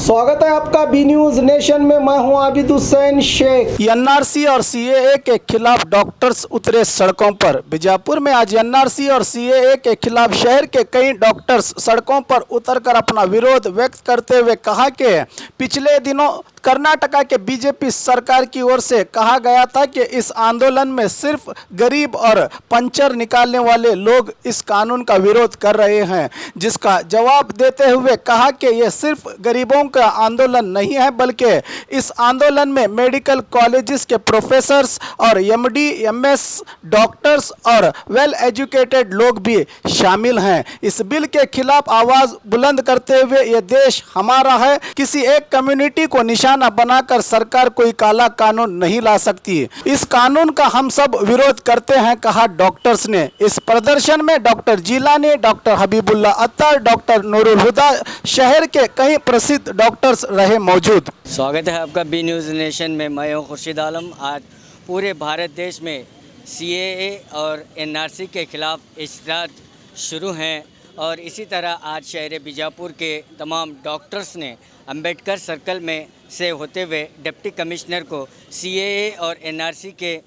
स्वागत है आपका बी न्यूज नेशन में। मैं हूं आबिद हुसैन शेख। एनआरसी और सीएए के खिलाफ डॉक्टर्स उतरे सड़कों पर। बीजापुर में आज एनआरसी और सीएए के खिलाफ शहर के कई डॉक्टर्स सड़कों पर उतरकर अपना विरोध व्यक्त करते हुए कहा कि पिछले दिनों कर्नाटका के बीजेपी सरकार की ओर से कहा गया था कि इस आंदोलन में सिर्फ गरीब और पंचर निकालने वाले लोग इस कानून का विरोध कर रहे हैं, जिसका जवाब देते हुए कहा कि यह सिर्फ गरीबों का आंदोलन नहीं है, बल्कि इस आंदोलन में मेडिकल कॉलेजेस के प्रोफेसर्स और एमडी, एमएस, डॉक्टर्स और वेल एजुकेटेड लोग भी शामिल हैं। इस बिल के खिलाफ आवाज बुलंद करते हुए यह देश हमारा है, किसी एक कम्युनिटी को निशाना बनाकर सरकार कोई काला कानून नहीं ला सकती। इस कानून का हम सब विरोध करते हैं, कहा डॉक्टर्स ने। इस प्रदर्शन में डॉक्टर जिलानी, डॉक्टर हबीबुल्ला अत्तर, डॉक्टर नूरुल हुदा, शहर के कई प्रसिद्ध डॉक्टर्स रहे मौजूद। स्वागत है आपका बी न्यूज़ नेशन में। मैं हूं खुर्शीद आलम। आज पूरे भारत देश में सीएए और एनआरसी के खिलाफ इश्तराक शुरू हैं और इसी तरह आज शहर बीजापुर के तमाम डॉक्टर्स ने अंबेडकर सर्कल में से होते हुए डिप्टी कमिश्नर को सीएए और एनआरसी के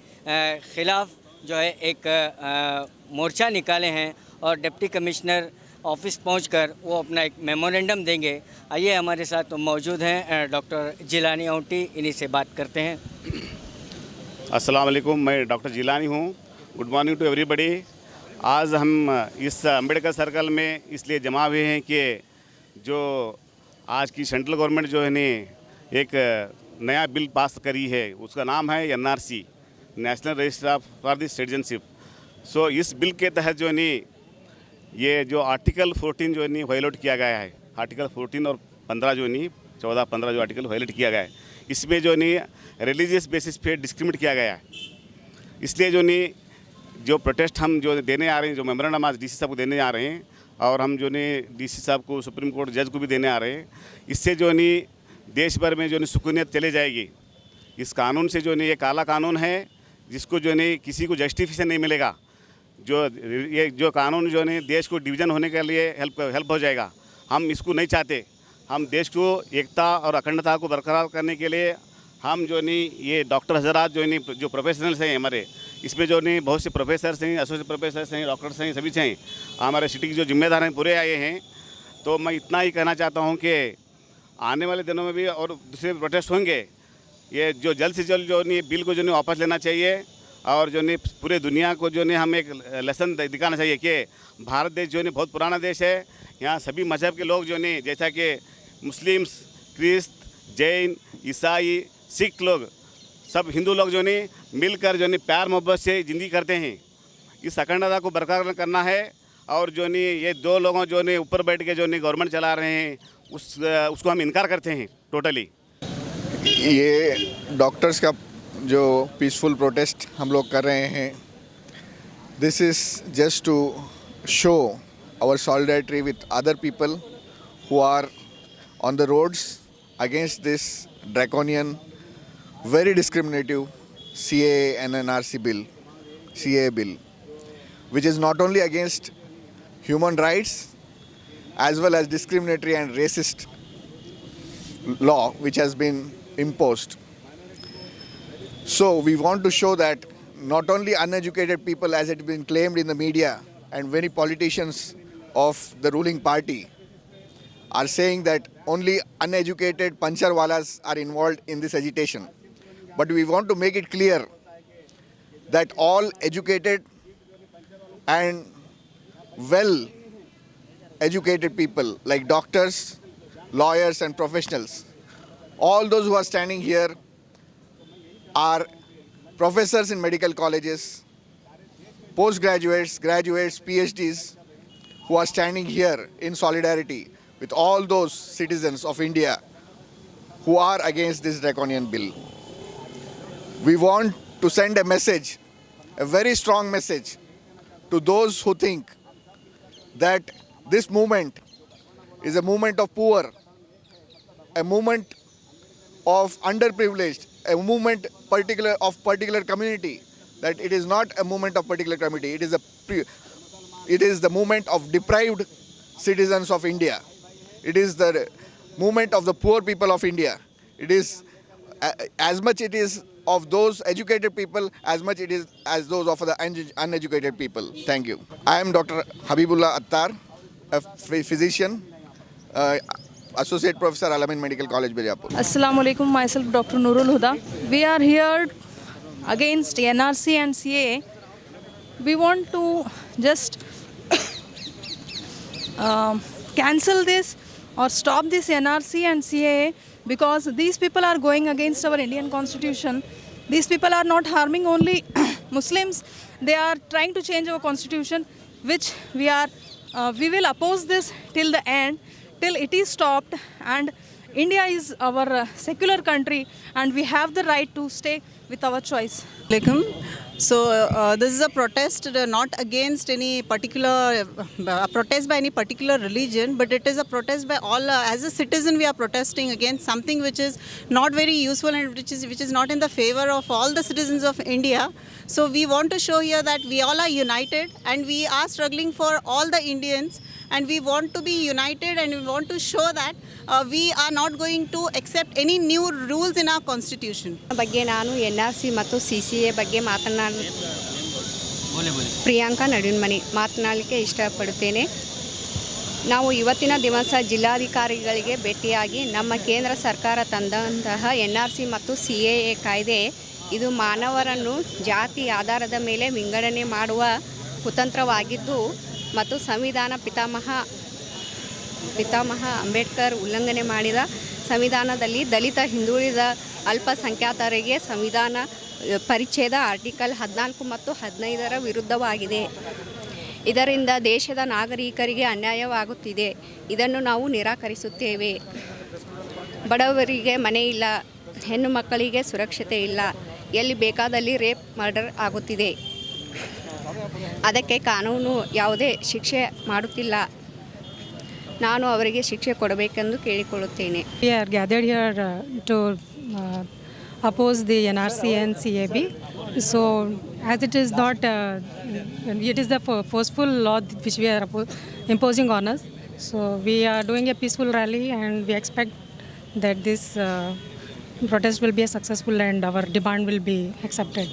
ख़िलाफ़ जो है एक मोर्चा निकाले हैं और डिप्टी कमिश्नर ऑफिस पहुंचकर वो अपना एक मेमोरेंडम देंगे। आइए हमारे साथ मौजूद हैं डॉक्टर जिलानी औटी, इन्हीं से बात करते हैं। अस्सलाम वालेकुम, मैं डॉक्टर जिलानी हूँ। Good morning to everybody. आज हम इस अंबेडकर सर्कल में इसलिए जमा हुए हैं कि जो आज की सेंट्रल गवर्नमेंट जो है ने एक नया बिल पास करी है, उसका नाम है NRC, national register for the citizenship. So इस बिल के तहत जो है ये जो आर्टिकल 14 जो है वायलेट किया गया है, आर्टिकल 14 और 15 जो है 14-15 जो आर्टिकल वायलेट किया गया है, इसमें जो रिलीजियस बेसिस पे डिस्क्रिमिनेट किया गया है। इसलिए जो प्रोटेस्ट हम जो देने आ रहे हैं, जो मेमोरेंडम आज डीसी साहब को देने आ रहे हैं और हम जो डीसी साहब को, सुप्रीम कोर्ट जज को भी देने आ रहे हैं, इससे जो देश भर में जो सुकूनियत चले जाएगी। इस कानून से जो ये काला कानून है, जिसको जो किसी को जस्टिफिकेशन नहीं मिलेगा। ये जो कानून जो देश को डिवीज़न होने के लिए हेल्प हो जाएगा। हम इसको नहीं चाहते। हम देश को एकता और अखंडता को बरकरार करने के लिए हम जो ये डॉक्टर हजरात जो प्रोफेशनल्स हैं हमारे, इसमें जो बहुत से प्रोफेसर्स हैं, एसोसिएट प्रोफेसर्स हैं, डॉक्टर्स हैं, सभी हैं, हमारे सिटी के जो जिम्मेदार हैं पूरे आए हैं। तो मैं इतना ही कहना चाहता हूँ कि आने वाले दिनों में भी और दूसरे प्रोटेस्ट होंगे। ये जो जल्द से जल्द जो बिल को जो वापस लेना चाहिए और जो पूरे दुनिया को जो हम एक लेसन दिखाना चाहिए कि भारत देश जो बहुत पुराना देश है। यहाँ सभी मज़हब के लोग जो जैसा कि मुस्लिम्स, क्रिस्त, जैन, ईसाई, सिख लोग, सब हिंदू लोग जो मिलकर जो प्यार मोहब्बत से ज़िंदगी करते हैं। इस अखंडता को बरकरार करना है और जो ये दो लोगों जो ऊपर बैठ के जो गवर्नमेंट चला रहे हैं उसको हम इनकार करते हैं टोटली। ये डॉक्टर्स का जो पीसफुल प्रोटेस्ट हम लोग कर रहे हैं, this is just to show our solidarity with other people who are on the roads against this draconian, very discriminative CAA and NRC bill, CAA bill, which is not only against human rights as well as discriminatory and racist law which has been imposed. So we want to show that not only uneducated people, as it has been claimed in the media, and many politicians of the ruling party are saying that only uneducated panchar-walas are involved in this agitation. But we want to make it clear that all educated and well-educated people like doctors, lawyers and professionals, all those who are standing here are professors in medical colleges, postgraduates, graduates, PhDs, who are standing here in solidarity with all those citizens of India who are against this draconian bill. We want to send a message, a very strong message, to those who think that this movement is a movement of poor, a movement of underprivileged, a movement of particular community, that it is not a movement of particular community, it is the movement of deprived citizens of India. It is the movement of the poor people of India. It is as much it is of those educated people as much it is as those of the uneducated people. Thank you. I am Dr. Habibullah Attar, a physician, Associate Professor, Al-Amin Medical College, Bijapur. Assalamu alaikum, myself Dr. Nurul Huda. We are here against NRC and CAA. We want to just cancel this or stop this NRC and CAA because these people are going against our Indian constitution. These people are not harming only Muslims, they are trying to change our constitution, which we will oppose this till the end, till it is stopped. And India is our secular country and we have the right to stay with our choice. Alaikum. So this is a protest not against any particular protest by any particular religion, but it is a protest by all. As a citizen, we are protesting against something which is not very useful and which is not in the favor of all the citizens of India. So we want to show here that we all are united and we are struggling for all the Indians, and we want to be united and we want to show that we are not going to accept any new rules in our constitution. ಬಗ್ಗೆ ನಾನು NRC ಮತ್ತು CCA ಬಗ್ಗೆ ಪ್ರಿಯಾಂಕಾ ನಡುನ್ಮನಿ ಮಾತನಾಡಲಿಕ್ಕೆ ಇಷ್ಟಪಡುತ್ತೇನೆ. ನಾವು ಇವತ್ತಿನ ದಿವಸ ಜಿಲ್ಲಾಧಿಕಾರಿಗಳಿಗೆ ಭೇಟಿಯಾಗಿ ನಮ್ಮ ಕೇಂದ್ರ ಸರ್ಕಾರ ತಂದಂತಹ NRC ಮತ್ತು CAA ಕಾಯ್ದೆ ಇದು ಮಾನವರನ್ನು ಜಾತಿ ಆಧಾರದ ಮೇಲೆ ವಿಂಗಡಣೆ ಮಾಡುವ ಕುತಂತ್ರವಾಗಿದ್ದು ಮತ್ತು ಸಂವಿಧಾನ ಪಿತಾಮಹ ಅಂಬೇಡ್ಕರ್ ಉಲ್ಲಂಘನೆ ಮಾಡಿದ ಸಂವಿಧಾನದಲ್ಲಿ ದಲಿತ ಹಿಂದುಳಿದ ಅಲ್ಪಸಂಖ್ಯಾತರಿಗೆ ಸಂವಿಧಾನ ಪರಿಚ್ಛೇದ ಆರ್ಟಿಕಲ್ 14 ಮತ್ತು 15ರ ವಿರುದ್ಧವಾಗಿದೆ. ಇದರಿಂದ ದೇಶದ ನಾಗರಿಕರಿಗೆ ಅನ್ಯಾಯವಾಗುತ್ತಿದೆ. ಇದನ್ನು ನಾವು ನಿರಾಕರಿಸುತ್ತೇವೆ. ಬಡವರಿಗೆ ಮನೆ ಇಲ್ಲ, ಹೆಣ್ಣು ಮಕ್ಕಳಿಗೆ ಸುರಕ್ಷತೆ ಇಲ್ಲ, ಎಲ್ಲಿ ಬೇಕಾದಲ್ಲಿ ರೇಪ್ ಮರ್ಡರ್ ಆಗುತ್ತಿದೆ. ಅದಕ್ಕೆ ಕಾನೂನು ಯಾವುದೇ ಶಿಕ್ಷೆ ಮಾಡುತ್ತಿಲ್ಲ. ನಾನು ಅವರಿಗೆ ಶಿಕ್ಷೆ ಕೊಡಬೇಕೆಂದು ಕೇಳಿಕೊಳ್ಳುತ್ತೇನೆ. We are gathered here to oppose the NRC and CAB. So as it is not, it is the forceful law which we are imposing on us. So we are doing a peaceful rally and we expect that this protest will be successful and our demand will be accepted.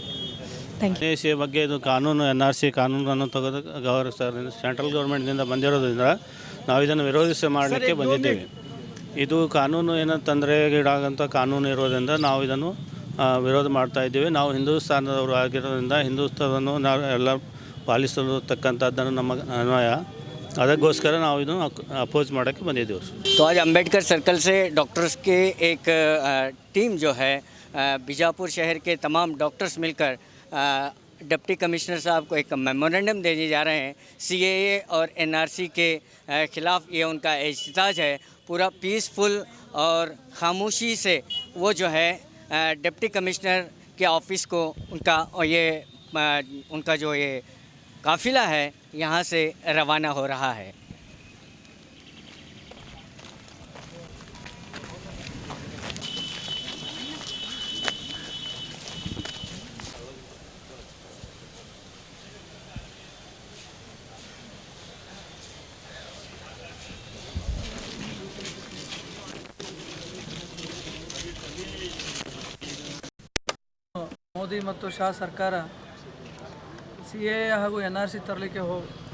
Thank you. NRC ಬಗ್ಗೆ ಇದು ಕಾನೂನು NRC ಕಾನೂನನ್ನು ತೆಗೆದು central ಗೌರ್ಮೆಂಟ್ನಿಂದ ಬಂದಿರೋದ್ರಿಂದ ನಾವು ಇದನ್ನು ಮಾಡಲಿಕ್ಕೆ ಬಂದಿದ್ದೇವೆ. ಇದು ಕಾನೂನು ಏನಂತಂದರೆ ಈಡಾಗಂಥ ಕಾನೂನು ಇರೋದ್ರಿಂದ ನಾವು ಇದನ್ನು ವಿರೋಧ ಮಾಡ್ತಾ ಇದ್ದೀವಿ. ನಾವು ಹಿಂದೂಸ್ತಾನದವರು ಆಗಿರೋದ್ರಿಂದ ಹಿಂದೂಸ್ತಾನವನ್ನು ನಾವು ಎಲ್ಲ ಪಾಲಿಸತಕ್ಕಂಥದ್ದನ್ನು ನಮ್ಮ ಅನ್ವಯ, ಅದಕ್ಕೋಸ್ಕರ ನಾವು ಇದನ್ನು ಅಪೋಸ್ ಮಾಡೋಕ್ಕೆ ಬಂದಿದ್ದೇವೆ. तो आज अंबेडकर सर्कल से डॉक्टर्स के एक टीम जो है बीजापुर शहर के तमाम डॉक्टर्स मिलकर डिप्टी कमिश्नर साहब को एक मेमोरेंडम देने जा रहे हैं. CAA और NRC के ख़िलाफ़ ये उनका एहतजाज है. पूरा पीसफुल और खामोशी से वो जो है डिप्टी कमिश्नर के ऑफ़िस को उनका जो ये काफ़िला है यहाँ से रवाना हो रहा है. ಮೋದಿ ಮತ್ತು ಶಾ ಸರ್ಕಾರ CAA ಹಾಗೂ NRC ತರಲಿಕ್ಕೆ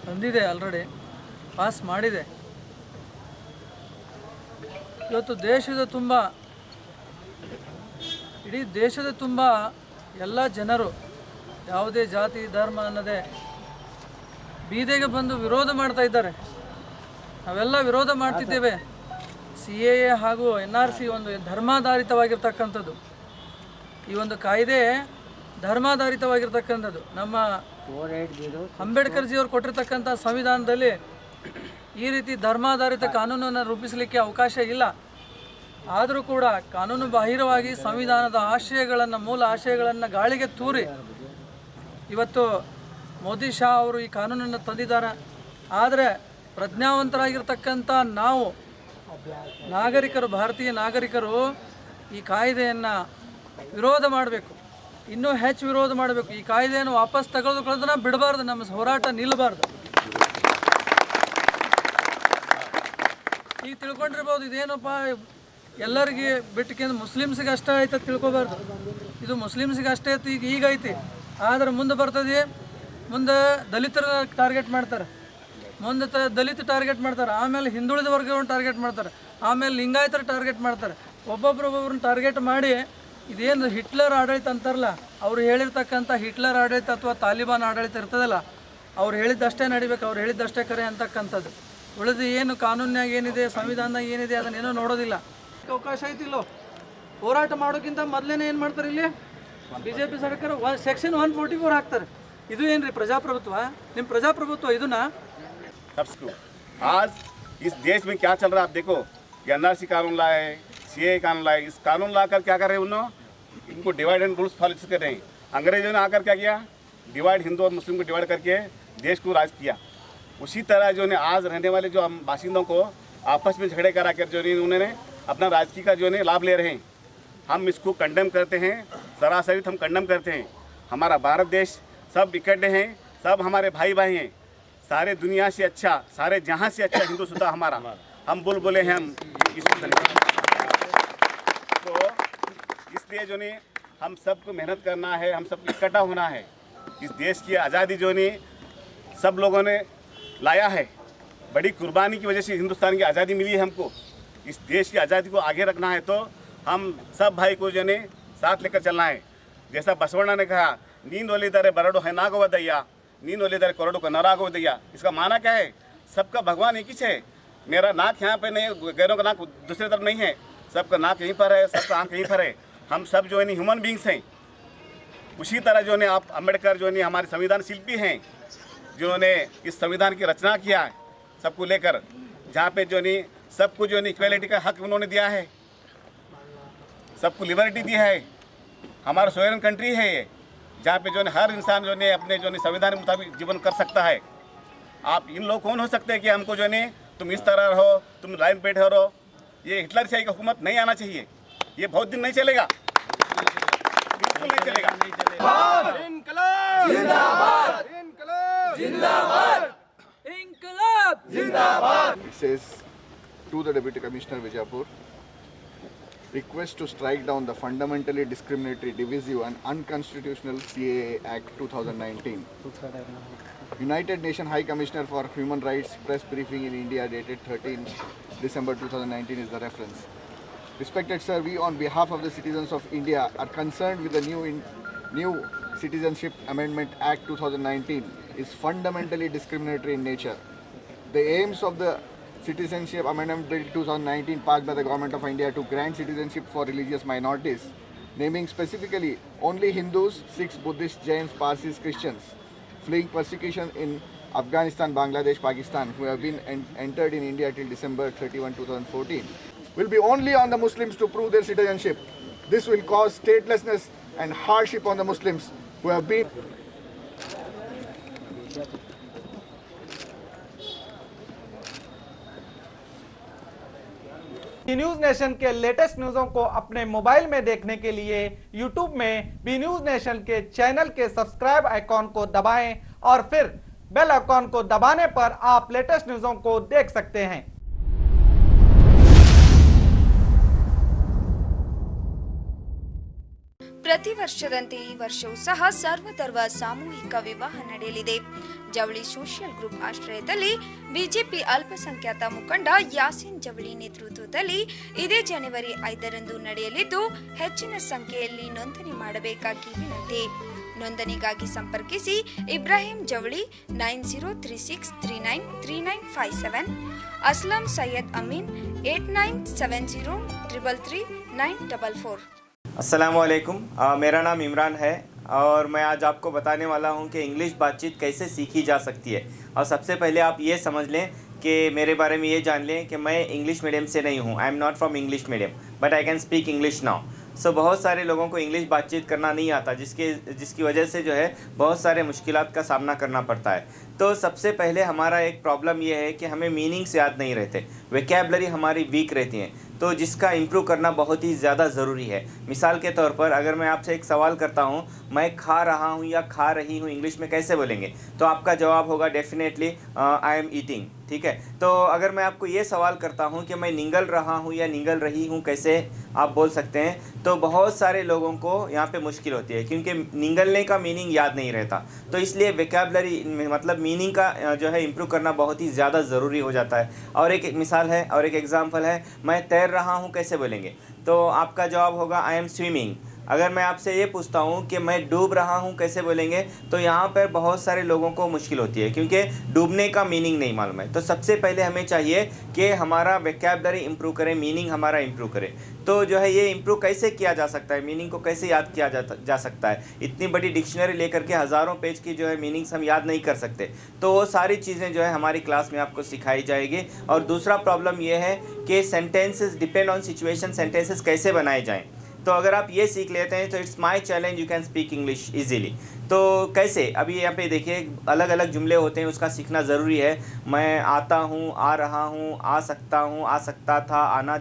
ಬಂದಿದೆ, ಆಲ್ರೆಡಿ ಪಾಸ್ ಮಾಡಿದೆ. ಇವತ್ತು ಇಡೀ ದೇಶದ ತುಂಬ ಎಲ್ಲ ಜನರು ಯಾವುದೇ ಜಾತಿ ಧರ್ಮ ಅನ್ನದೇ ಬೀದಿಗೆ ಬಂದು ವಿರೋಧ ಮಾಡ್ತಾ ಇದ್ದಾರೆ. ನಾವೆಲ್ಲ ವಿರೋಧ ಮಾಡ್ತಿದ್ದೇವೆ. CAA ಹಾಗೂ NRC ಒಂದು ಧರ್ಮಾಧಾರಿತವಾಗಿರ್ತಕ್ಕಂಥದ್ದು. ಈ ಒಂದು ಕಾಯ್ದೆ ಧರ್ಮಾಧಾರಿತವಾಗಿರ್ತಕ್ಕಂಥದ್ದು. ನಮ್ಮ ಅಂಬೇಡ್ಕರ್ ಜಿಯವರು ಕೊಟ್ಟಿರ್ತಕ್ಕಂಥ ಸಂವಿಧಾನದಲ್ಲಿ ಈ ರೀತಿ ಧರ್ಮಾಧಾರಿತ ಕಾನೂನನ್ನು ರೂಪಿಸಲಿಕ್ಕೆ ಅವಕಾಶ ಇಲ್ಲ. ಆದರೂ ಕೂಡ ಕಾನೂನು ಬಾಹಿರವಾಗಿ ಸಂವಿಧಾನದ ಮೂಲ ಆಶಯಗಳನ್ನು ಗಾಳಿಗೆ ತೂರಿ ಇವತ್ತು ಮೋದಿ ಶಾ ಅವರು ಈ ಕಾನೂನನ್ನು ತಂದಿದ್ದಾರೆ. ಆದರೆ ಪ್ರಜ್ಞಾವಂತರಾಗಿರ್ತಕ್ಕಂಥ ನಾವು ಭಾರತೀಯ ನಾಗರಿಕರು ಈ ಕಾಯ್ದೆಯನ್ನು ವಿರೋಧ ಮಾಡಬೇಕು, ಇನ್ನೂ ಹೆಚ್ಚು ವಿರೋಧ ಮಾಡಬೇಕು. ಈ ಕಾಯ್ದೆಯನ್ನು ವಾಪಸ್ ತಗೊಳ್ಳೋದನ್ನ ಬಿಡಬಾರ್ದು, ನಮ್ಮ ಹೋರಾಟ ನಿಲ್ಲಬಾರ್ದು. ಈಗ ತಿಳ್ಕೊಂಡಿರ್ಬೋದು ಇದೇನಪ್ಪ ಎಲ್ಲರಿಗೆ ಬಿಟ್ಟಕ್ಕೆ ಮುಸ್ಲಿಮ್ಸಿಗೆ ಅಷ್ಟೇ ಆಯ್ತು ತಿಳ್ಕೊಬಾರ್ದು. ಇದು ಮುಸ್ಲಿಮ್ಸಿಗೆ ಅಷ್ಟೇ ಆಯ್ತು ಈಗ ಐತಿ, ಆದರೆ ಮುಂದೆ ಬರ್ತದೆ, ಮುಂದೆ ದಲಿತರ ಟಾರ್ಗೆಟ್ ಮಾಡ್ತಾರೆ, ಮುಂದೆ ದಲಿತ ಟಾರ್ಗೆಟ್ ಮಾಡ್ತಾರೆ, ಆಮೇಲೆ ಹಿಂದುಳಿದ ವರ್ಗವನ್ನು ಟಾರ್ಗೆಟ್ ಮಾಡ್ತಾರೆ, ಆಮೇಲೆ ಲಿಂಗಾಯತರ ಟಾರ್ಗೆಟ್ ಮಾಡ್ತಾರೆ. ಒಬ್ಬೊಬ್ಬರನ್ನ ಟಾರ್ಗೆಟ್ ಮಾಡಿ ಇದೇನು ಹಿಟ್ಲರ್ ಆಡಳಿತ ಅಂತಾರಲ್ಲ, ಅವ್ರು ಹೇಳಿರ್ತಕ್ಕಂಥ ಹಿಟ್ಲರ್ ಆಡಳಿತ ಅಥವಾ ತಾಲಿಬಾನ್ ಆಡಳಿತ ಇರ್ತದಲ್ಲ, ಅವ್ರು ಹೇಳಿದ್ದಷ್ಟೇ ನಡಿಬೇಕು, ಅವ್ರು ಹೇಳಿದ್ದಷ್ಟೇ ಕರೆ ಅಂತಕ್ಕಂಥದ್ದು. ಉಳಿದು ಏನು ಕಾನೂನ್ಯಾಗ ಏನಿದೆ, ಸಂವಿಧಾನದಾಗ ಏನಿದೆ ಅದನ್ನೇನೋ ನೋಡೋದಿಲ್ಲ. ಅವಕಾಶ ಐತಿಲ್ಲೋ ಹೋರಾಟ ಮಾಡೋಕ್ಕಿಂತ ಮೊದಲೇನೆ ಏನು ಮಾಡ್ತಾರೆ, ಇಲ್ಲಿ BJP ಸರ್ಕಾರ ಸೆಕ್ಷನ್ 144 ಹಾಕ್ತಾರೆ. ಇದು ಏನ್ರಿ ಪ್ರಜಾಪ್ರಭುತ್ವ? ನಿಮ್ಮ ಪ್ರಜಾಪ್ರಭುತ್ವ ಇದನ್ನ आज इस देश में क्या चल रहा है आप देखो, ये NRC कानून लाए, CAA कानून लाए, इस कानून लाकर क्या कर रहे हैं उन्होंने, इनको डिवाइड एंड रूल्स पॉलिसी कर रहे हैं। अंग्रेजों ने आकर क्या किया, डिवाइड हिंदू और मुस्लिम को डिवाइड करके देश को राज किया। उसी तरह जो ने आज रहने वाले जो हम बाशिंदों को आपस में झगड़े करा कर जो उन्होंने अपना राजकीय का जो लाभ ले रहे हैं, हम इसको कंडेम करते हैं, सरासरी हम कंडेम करते हैं। हमारा भारत देश सब इकट्ठे हैं, सब हमारे भाई भाई हैं, सारे दुनिया से अच्छा, सारे जहाँ से अच्छा हिंदू सुधा हमारा, हम बोले हैं हम इस तो इसलिए जो नहीं हम सबको मेहनत करना है, हम सबको इकट्ठा होना है। इस देश की आज़ादी जो नहीं सब लोगों ने लाया है, बड़ी कुर्बानी की वजह से हिंदुस्तान की आज़ादी मिली है हमको। इस देश की आज़ादी को आगे रखना है तो हम सब भाई को जो ने साथ लेकर चलना है। जैसा बसवಣ್ಣ ने कहा, नींद ओलिदरे बरडो है नागो दैया, नींद ओलिदरे करोड़ों को नरागो दैया। इसका माना क्या है, सबका भगवान एक ही है। मेरा नाक यहाँ पे नहीं, गैरों का नाक दूसरी तरफ नहीं है, सबका नाक यहीं पर है, सबका आँख यहीं पर है। हम सब जो है ह्यूमन बींग्स हैं। उसी तरह जो ने आप अम्बेडकर जो ने हमारे संविधान शिल्पी हैं, जिन्होंने इस संविधान की रचना किया है सबको लेकर, जहाँ पे जो नहीं सबको जो नहीं इक्वालिटी का हक उन्होंने दिया है, सबको लिबर्टी दी है। हमारा सोवरेन कंट्री है ये, जहाँ पे जो है हर इंसान जो है अपने जो है संविधान के मुताबिक जीवन कर सकता है। आप इन लोग कौन हो सकते हैं कि हमको जो है तुम इस तरह रहो, तुम लाइन पे ठहरो, ये हिटलर शाही का हुकूमत नहीं आना चाहिए। ये बहुत दिन नहीं चलेगा, बिल्कुल नहीं चलेगा। इनकलाब जिंदाबाद, इनकलाब जिंदाबाद, इनकलाब जिंदाबाद। It says to the Deputy Commissioner Vijaypur, request to strike down the fundamentally discriminatory, divisive and unconstitutional CAA Act 2019. United Nations High Commissioner for Human Rights press briefing in India dated 13 December 2019 is the reference. Respected sir, we on behalf of the citizens of India are concerned with the new Citizenship Amendment Act 2019 is fundamentally discriminatory in nature. The aims of the Citizenship Amendment Bill 2019 passed by the Government of India to grant citizenship for religious minorities, naming specifically only Hindus, Sikhs, Buddhists, Jains, Parsis, Christians, fleeing persecution in Afghanistan, Bangladesh, Pakistan, who have been entered in India till December 31, 2014, will be only on the Muslims to prove their citizenship. This will cause statelessness and hardship on the Muslims who have been news nation के latest न्यूज़ों को अपने mobile में देखने के लिए YouTube में B news nation के channel के सब्सक्राइब आइकॉन को दबाएं और फिर बेल आइकॉन को दबाने पर आप लेटेस्ट न्यूज़ों को देख सकते हैं। ಪ್ರತಿ ವರ್ಷದಂತೆ ಈ ವರ್ಷವೂ ಸಹ ಸರ್ವಧರ್ಮ ಸಾಮೂಹಿಕ ವಿವಾಹ ನಡೆಯಲಿದೆ. ಜವಳಿ ಸೋಷಿಯಲ್ ಗ್ರೂಪ್ ಆಶ್ರಯದಲ್ಲಿ ಬಿಜೆಪಿ ಅಲ್ಪಸಂಖ್ಯಾತ ಮುಖಂಡ ಯಾಸೀನ್ ಜವಳಿ ನೇತೃತ್ವದಲ್ಲಿ ಇದೇ ಜನವರಿ 5ರಂದು ನಡೆಯಲಿದ್ದು, ಹೆಚ್ಚಿನ ಸಂಖ್ಯೆಯಲ್ಲಿ ನೋಂದಣಿ ಮಾಡಬೇಕಾಗಿ ವಿನಂತಿ. ನೋಂದಣಿಗಾಗಿ ಸಂಪರ್ಕಿಸಿ ಇಬ್ರಾಹಿಂ ಜವಳಿ 9036393957, ಅಸ್ಲಂ ಸೈಯದ್ ಅಮೀನ್ 8970333944। अस्सलामुअलैकुम, मेरा नाम इमरान है और मैं आज आपको बताने वाला हूं कि इंग्लिश बातचीत कैसे सीखी जा सकती है। और सबसे पहले आप ये समझ लें कि मेरे बारे में ये जान लें कि मैं इंग्लिश मीडियम से नहीं हूं। I am not from English medium but I can speak English now. So बहुत सारे लोगों को इंग्लिश बातचीत करना नहीं आता, जिसकी वजह से जो है बहुत सारे मुश्किलात का सामना करना पड़ता है। तो सबसे पहले हमारा एक प्रॉब्लम ये है कि हमें मीनिंग्स याद नहीं रहते, वोकैबुलरी हमारी वीक रहती हैं, तो जिसका इम्प्रूव करना बहुत ही ज़्यादा ज़रूरी है। मिसाल के तौर पर अगर मैं आपसे एक सवाल करता हूँ, मैं खा रहा हूँ या खा रही हूँ इंग्लिश में कैसे बोलेंगे, तो आपका जवाब होगा डेफिनेटली आई एम ईटिंग। ठीक है। तो अगर मैं आपको ये सवाल करता हूँ कि मैं निगल रहा हूँ या निगल रही हूँ, कैसे आप बोल सकते हैं, तो बहुत सारे लोगों को यहाँ पे मुश्किल होती है, क्योंकि निगलने का मीनिंग याद नहीं रहता। तो इसलिए वोकैबुलरी मतलब मीनिंग का जो है इम्प्रूव करना बहुत ही ज़्यादा ज़रूरी हो जाता है। और एक मिसाल है और एक एग्जांपल है, मैं तैर रहा हूँ कैसे बोलेंगे, तो आपका जवाब होगा आई एम स्विमिंग। अगर मैं आपसे ये पूछता हूँ कि मैं डूब रहा हूँ कैसे बोलेंगे, तो यहाँ पर बहुत सारे लोगों को मुश्किल होती है, क्योंकि डूबने का मीनिंग नहीं मालूम है। तो सबसे पहले हमें चाहिए कि हमारा वोकैबुलरी इम्प्रूव करें, मीनिंग हमारा इम्प्रूव करें। तो जो है ये इम्प्रूव कैसे किया जा सकता है, मीनिंग को कैसे याद किया जा सकता है। इतनी बड़ी डिक्शनरी लेकर के हज़ारों पेज की जो है मीनिंग्स हम याद नहीं कर सकते। तो वो सारी चीज़ें जो है हमारी क्लास में आपको सिखाई जाएगी। और दूसरा प्रॉब्लम ये है कि sentences depend on situation, sentences कैसे बनाए जाएँ। तो अगर आप ये सीख लेते हैं तो it's my challenge, you can speak English easily. तो कैसे, अभी यहाँ पे देखिए अलग अलग जुमले होते हैं, उसका सीखना ज़रूरी है। मैं आता हूँ, आ रहा हूँ, आ सकता हूँ, आ सकता था, आना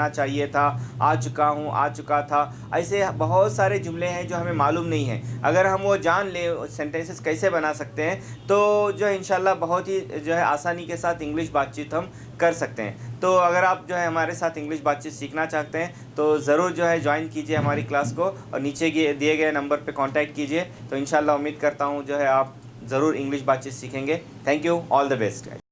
चाहिए था, आ चुका हूँ, आ चुका था। ऐसे बहुत सारे जुमले हैं जो हमें मालूम नहीं है। अगर हम वो जान लें सेंटेंसेस कैसे बना सकते हैं, तो जो है इंशाल्लाह बहुत ही जो है आसानी के साथ इंग्लिश बातचीत हम कर सकते हैं। तो अगर आप जो है हमारे साथ इंग्लिश बातचीत सीखना चाहते हैं तो ज़रूर जो है ज्वाइन कीजिए हमारी क्लास को, और नीचे दिए गए नंबर पे कांटेक्ट कीजिए। तो इंशाल्लाह उम्मीद करता हूँ जो है आप ज़रूर इंग्लिश बातचीत सीखेंगे। Thank you, all the best.